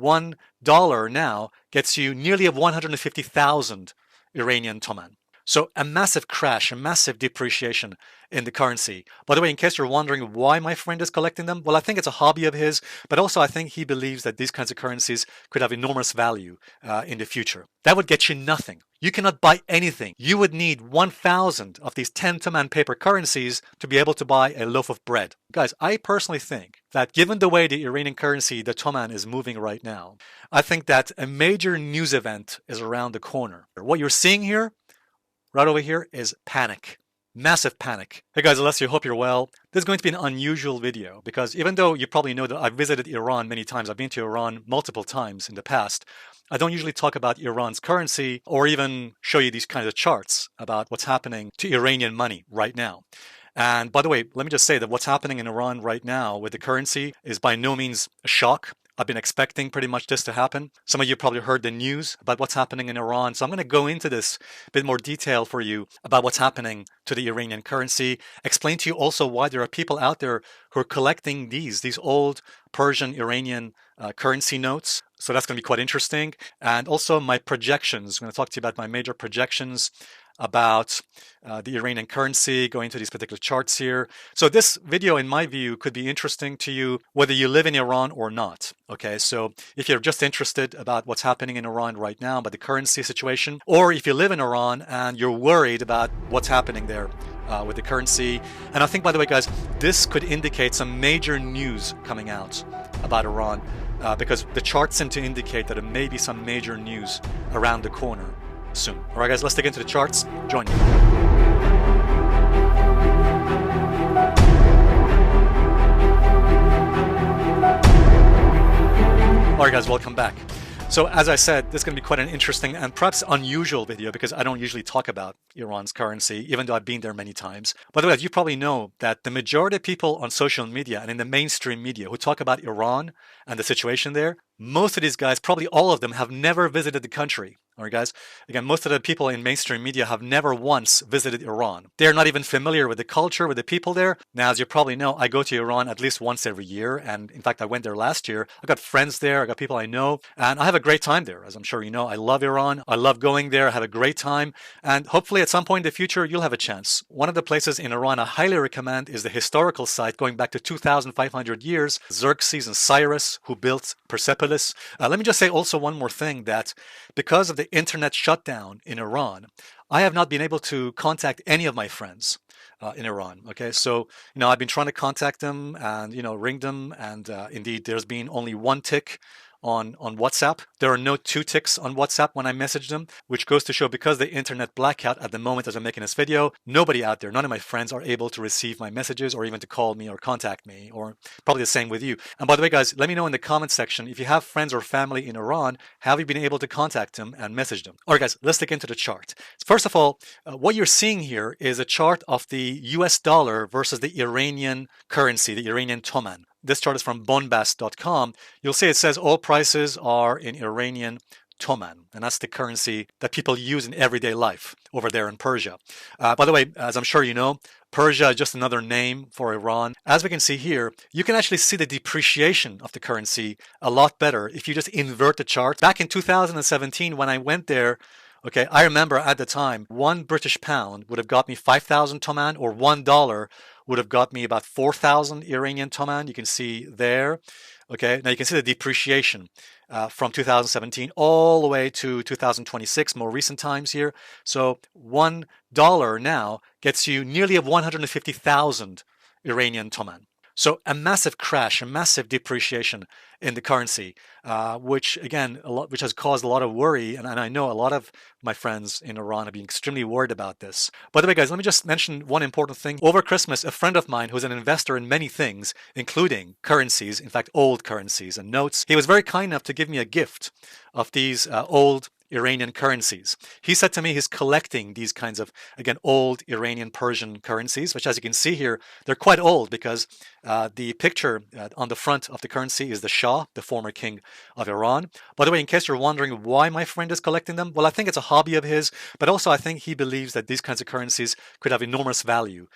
$1 now gets you nearly 150,000 Iranian toman. So a massive crash, a massive depreciation in the currency. By the way, in case you're wondering why my friend is collecting them, well, I think it's a hobby of his, but also I think he believes that these kinds of currencies could have enormous value in the future. That would get you nothing. You cannot buy anything. You would need 1,000 of these 10 toman paper currencies to be able to buy a loaf of bread. Guys, I personally think that given the way the Iranian currency, the toman, is moving right now, I think that a major news event is around the corner. What you're seeing here, right over here, is panic. Massive panic. Hey guys, Alessio, hope you're well. This is going to be an unusual video because even though you probably know that I've visited Iran many times, I've been to Iran multiple times in the past, I don't usually talk about Iran's currency or even show you these kinds of charts about what's happening to Iranian money right now. And by the way, let me just say that what's happening in Iran right now with the currency is by no means a shock. I've been expecting pretty much this to happen. Some of you probably heard the news about what's happening in Iran. So I'm going to go into this a bit more detail for you about what's happening to the Iranian currency. Explain to you also why there are people out there who are collecting these old Persian Iranian currency notes. So that's going to be quite interesting. And also my projections. I'm going to talk to you about my major projections about the Iranian currency, going to these particular charts here. So this video, in my view, could be interesting to you whether you live in Iran or not. Okay, so if you're just interested about what's happening in Iran right now, about the currency situation, or if you live in Iran and you're worried about what's happening there with the currency. And I think, by the way, guys, this could indicate some major news coming out about Iran because the charts seem to indicate that there may be some major news around the corner soon. All right, guys, let's dig into the charts. Join me. All right, guys, welcome back. So as I said, this is going to be quite an interesting and perhaps unusual video because I don't usually talk about Iran's currency, even though I've been there many times. By the way, as you probably know, that the majority of people on social media and in the mainstream media who talk about Iran and the situation there, most of these guys, probably all of them, have never visited the country. All right, guys. Again, most of the people in mainstream media have never once visited Iran. They're not even familiar with the culture, with the people there. Now, as you probably know, I go to Iran at least once every year. And in fact, I went there last year. I got friends there. I got people I know. And I have a great time there. As I'm sure you know, I love Iran. I love going there. I have a great time. And hopefully at some point in the future, you'll have a chance. One of the places in Iran I highly recommend is the historical site going back to 2,500 years. Xerxes and Cyrus, who built Persepolis. Let me just say also one more thing, that because of the internet shutdown in Iran, I have not been able to contact any of my friends in Iran. Okay, so I've been trying to contact them and ring them, and indeed there's been only one tick on WhatsApp. There are no two ticks on WhatsApp when I message them, which goes to show because the internet blackout at the moment as I'm making this video, nobody out there, none of my friends are able to receive my messages or even to call me or contact me, or probably the same with you. And by the way, guys, let me know in the comment section if you have friends or family in Iran, have you been able to contact them and message them? All right, guys, let's dig into the chart. First of all, what you're seeing here is a chart of the US dollar versus the Iranian currency, the Iranian toman. This chart is from bombast.com. You'll see it says all prices are in Iranian toman, and that's the currency that people use in everyday life over there in Persia. By the way, as I'm sure you know, Persia is just another name for Iran. As we can see here, you can actually see the depreciation of the currency a lot better if you just invert the chart. Back in 2017, when I went there, okay, I remember at the time, 1 British pound would have got me 5,000 toman, or $1 would have got me about 4,000 Iranian toman. You can see there. Okay, now you can see the depreciation from 2017 all the way to 2026, more recent times here. So $1 now gets you nearly 150,000 Iranian toman. So a massive crash, a massive depreciation in the currency, which has caused a lot of worry. And I know a lot of my friends in Iran have been extremely worried about this. By the way, guys, let me just mention one important thing. Over Christmas, a friend of mine who's an investor in many things, including currencies, in fact, old currencies and notes, he was very kind enough to give me a gift of these old Iranian currencies. He said to me he's collecting these kinds of, again, old Iranian Persian currencies, which as you can see here, they're quite old because the picture on the front of the currency is the Shah, the former king of Iran. By the way, in case you're wondering why my friend is collecting them, well, I think it's a hobby of his, but also I think he believes that these kinds of currencies could have enormous value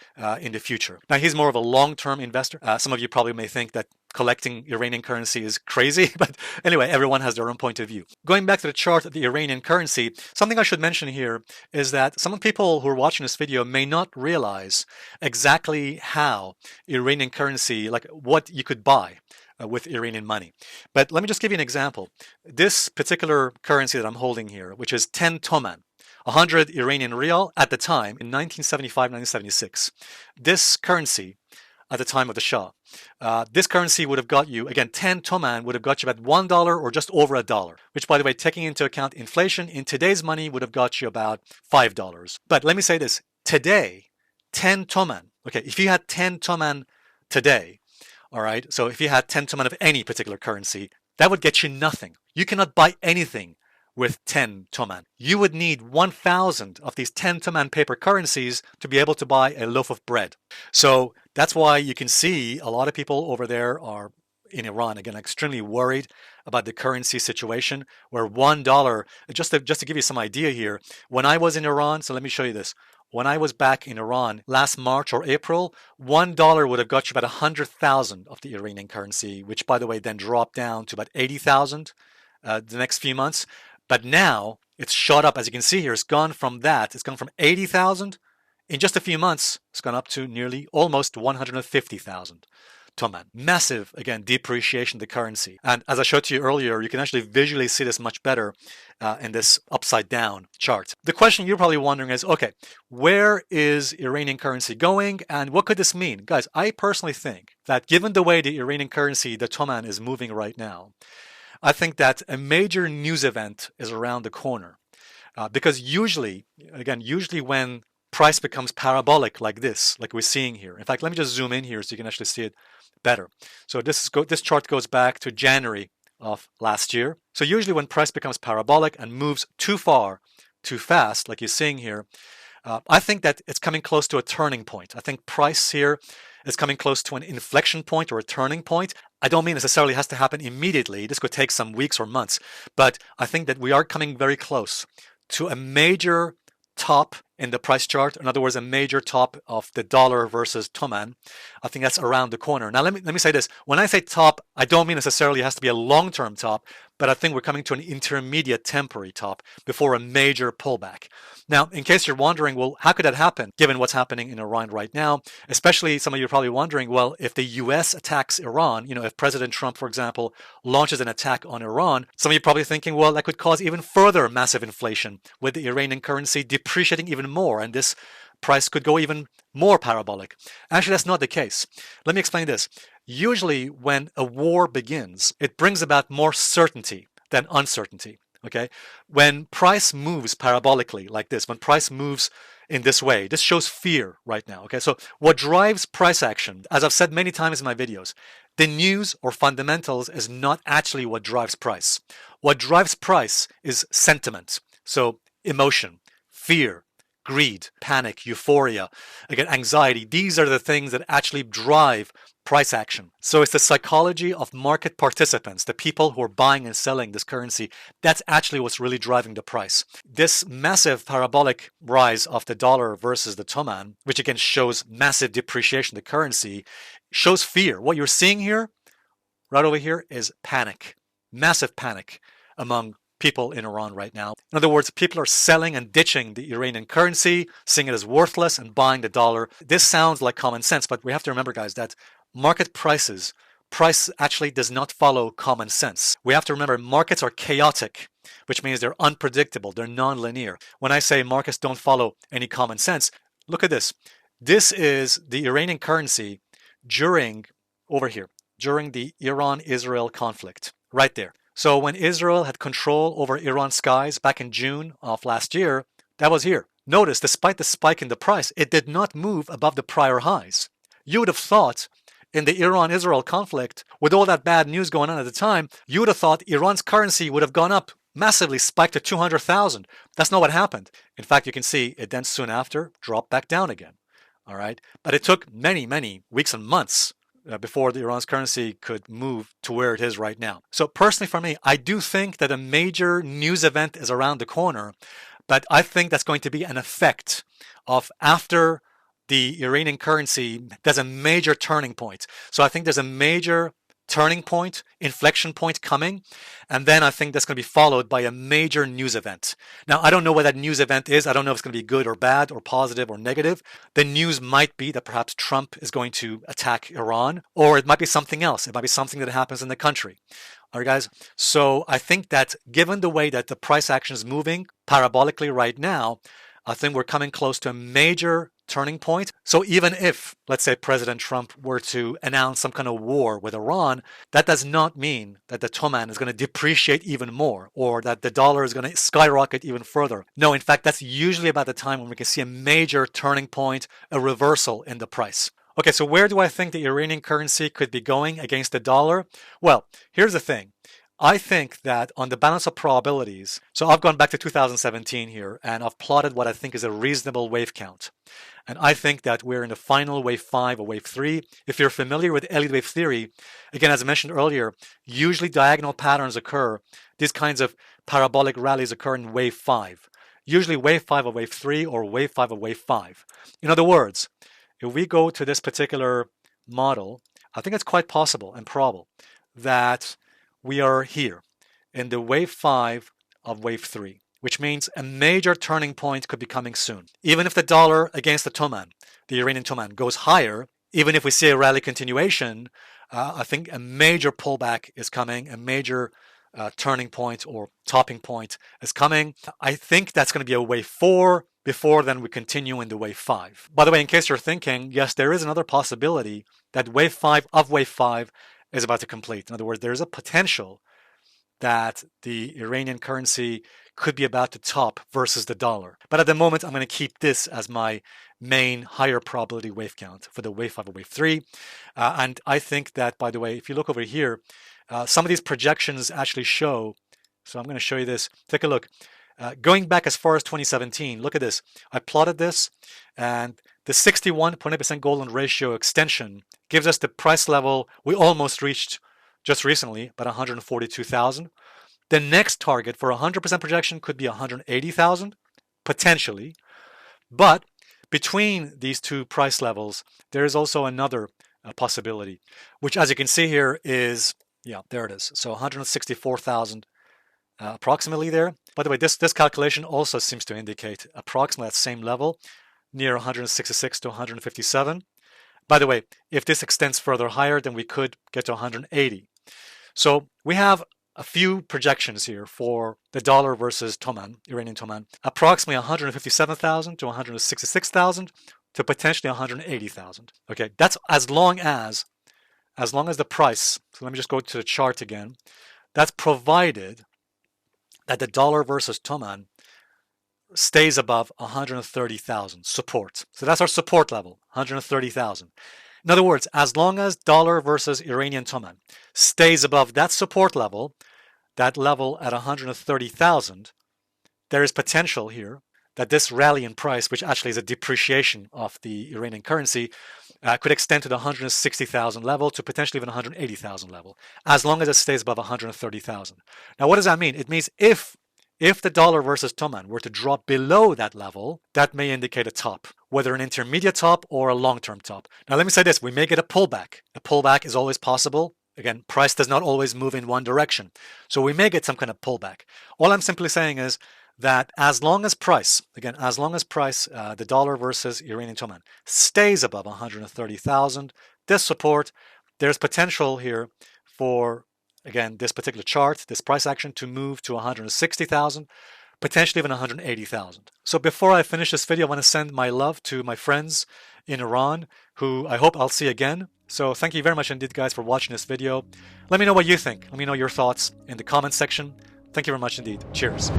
in the future. Now, he's more of a long-term investor. Some of you probably may think that collecting Iranian currency is crazy. But anyway, everyone has their own point of view. Going back to the chart of the Iranian currency, something I should mention here is that some people who are watching this video may not realize exactly how Iranian currency, like what you could buy with Iranian money. But let me just give you an example. This particular currency that I'm holding here, which is 10 toman, 100 Iranian rial at the time in 1975, 1976. This currency at the time of the Shah, this currency would have got you, again, 10 toman would have got you about $1 or just over $1, which, by the way, taking into account inflation, in today's money would have got you about $5. But let me say this, today, 10 toman, okay, if you had 10 toman today, all right, so if you had 10 toman of any particular currency, that would get you nothing. You cannot buy anything with 10 toman. You would need 1,000 of these 10 toman paper currencies to be able to buy a loaf of bread. So that's why you can see a lot of people over there are in Iran, again, extremely worried about the currency situation, where $1, just to give you some idea here, when I was in Iran, so let me show you this. When I was back in Iran last March or April, $1 would have got you about 100,000 of the Iranian currency, which, by the way, then dropped down to about 80,000 the next few months. But now it's shot up, as you can see here. It's gone from 80,000 in just a few months. It's gone up to nearly almost 150,000 toman. Massive, again, depreciation of the currency. And as I showed to you earlier, you can actually visually see this much better in this upside down chart. The question you're probably wondering is, okay, where is Iranian currency going and what could this mean? Guys, I personally think that given the way the Iranian currency, the toman, is moving right now, I think that a major news event is around the corner. Because usually when price becomes parabolic like this, like we're seeing here. In fact, let me just zoom in here so you can actually see it better. So this chart goes back to January of last year. So usually when price becomes parabolic and moves too far, too fast, like you're seeing here, I think that it's coming close to a turning point. I think price here is coming close to an inflection point or a turning point. I don't mean necessarily it has to happen immediately. This could take some weeks or months, but I think that we are coming very close to a major top in the price chart. In other words, a major top of the dollar versus toman. I think that's around the corner. Now, let me say this. When I say top, I don't mean necessarily it has to be a long-term top, but I think we're coming to an intermediate temporary top before a major pullback. Now, in case you're wondering, well, how could that happen given what's happening in Iran right now? Especially some of you are probably wondering, well, if the US attacks Iran, if President Trump, for example, launches an attack on Iran, some of you are probably thinking, well, that could cause even further massive inflation with the Iranian currency depreciating even more, and this price could go even more parabolic. Actually, that's not the case. Let me explain this. Usually when a war begins, it brings about more certainty than uncertainty. Okay, when price moves parabolically like this, when price moves in this way, this shows fear right now. Okay, so what drives price action, as I've said many times in my videos, the news or fundamentals is not actually what drives price. What drives price is sentiment. So emotion, fear, greed, panic, euphoria, again, anxiety. These are the things that actually drive price action. So it's the psychology of market participants, the people who are buying and selling this currency. That's actually what's really driving the price. This massive parabolic rise of the dollar versus the toman, which again shows massive depreciation of the currency, shows fear. What you're seeing here, right over here, is panic, massive panic among people in Iran right now. In other words, people are selling and ditching the Iranian currency, seeing it as worthless and buying the dollar. This sounds like common sense, but we have to remember, guys, that market price actually does not follow common sense. We have to remember markets are chaotic, which means they're unpredictable, they're non-linear. When I say markets don't follow any common sense, look at this. This is the Iranian currency during the Iran-Israel conflict, right there. So when Israel had control over Iran's skies back in June of last year, that was here. Notice, despite the spike in the price, it did not move above the prior highs. You would have thought in the Iran-Israel conflict, with all that bad news going on at the time, you would have thought Iran's currency would have gone up massively, spiked to 200,000. That's not what happened. In fact, you can see it then soon after dropped back down again. All right, but it took many, many weeks and months before the Iran's currency could move to where it is right now. So personally for me, I do think that a major news event is around the corner, but I think that's going to be an effect of after the Iranian currency, there's a major turning point. So I think there's a major turning point, inflection point coming. And then I think that's going to be followed by a major news event. Now, I don't know what that news event is. I don't know if it's going to be good or bad or positive or negative. The news might be that perhaps Trump is going to attack Iran, or it might be something else. It might be something that happens in the country. All right, guys. So I think that given the way that the price action is moving parabolically right now, I think we're coming close to a major turning point. So even if, let's say, President Trump were to announce some kind of war with Iran, that does not mean that the toman is going to depreciate even more or that the dollar is going to skyrocket even further. No, in fact, that's usually about the time when we can see a major turning point, a reversal in the price. Okay, so where do I think the Iranian currency could be going against the dollar? Well, here's the thing. I think that on the balance of probabilities, so I've gone back to 2017 here, and I've plotted what I think is a reasonable wave count. And I think that we're in the final wave 5 or wave 3. If you're familiar with Elliott wave theory, again, as I mentioned earlier, usually diagonal patterns occur. These kinds of parabolic rallies occur in wave 5. Usually wave 5 or wave 3 or wave 5 or wave 5. In other words, if we go to this particular model, I think it's quite possible and probable that we are here in the wave 5 of wave 3, which means a major turning point could be coming soon. Even if the dollar against the toman, the Iranian toman, goes higher, even if we see a rally continuation, I think a major pullback is coming, a major turning point or topping point is coming. I think that's going to be a wave 4 before then we continue into wave 5. By the way, in case you're thinking, yes, there is another possibility that wave 5 of wave 5 is about to complete. In other words, there's a potential that the Iranian currency could be about to top versus the dollar. But at the moment, I'm going to keep this as my main higher probability wave count for the wave 5 or wave 3. And I think that, by the way, if you look over here, some of these projections actually show, so I'm going to show you this. Take a look. Going back as far as 2017, look at this. I plotted this, and the 61.8% golden ratio extension gives us the price level we almost reached just recently, about 142,000. The next target for 100% projection could be 180,000, potentially. But between these two price levels, there is also another possibility, which, as you can see here, is, yeah, there it is. So 164,000 approximately there. By the way, this calculation also seems to indicate approximately that same level, near 166 to 157. By the way, if this extends further higher, then we could get to 180. So we have a few projections here for the dollar versus toman, Iranian toman, approximately 157,000 to 166,000 to potentially 180,000. Okay, that's as long as the price, so let me just go to the chart again, that's provided that the dollar versus toman stays above 130,000 support. So that's our support level, 130,000. In other words, as long as dollar versus Iranian toman stays above that support level, that level at 130,000, there is potential here that this rally in price, which actually is a depreciation of the Iranian currency, could extend to the 160,000 level to potentially even 180,000 level, as long as it stays above 130,000. Now, what does that mean? It means if the dollar versus toman were to drop below that level, that may indicate a top, whether an intermediate top or a long-term top. Now, let me say this. We may get a pullback. A pullback is always possible. Again, price does not always move in one direction. So we may get some kind of pullback. All I'm simply saying is that as long as price, the dollar versus Iranian toman stays above 130,000, this support, there's potential here for, again, this particular chart, this price action to move to 160,000, potentially even 180,000. So before I finish this video, I want to send my love to my friends in Iran, who I hope I'll see again. So thank you very much indeed, guys, for watching this video. Let me know what you think. Let me know your thoughts in the comments section. Thank you very much indeed. Cheers.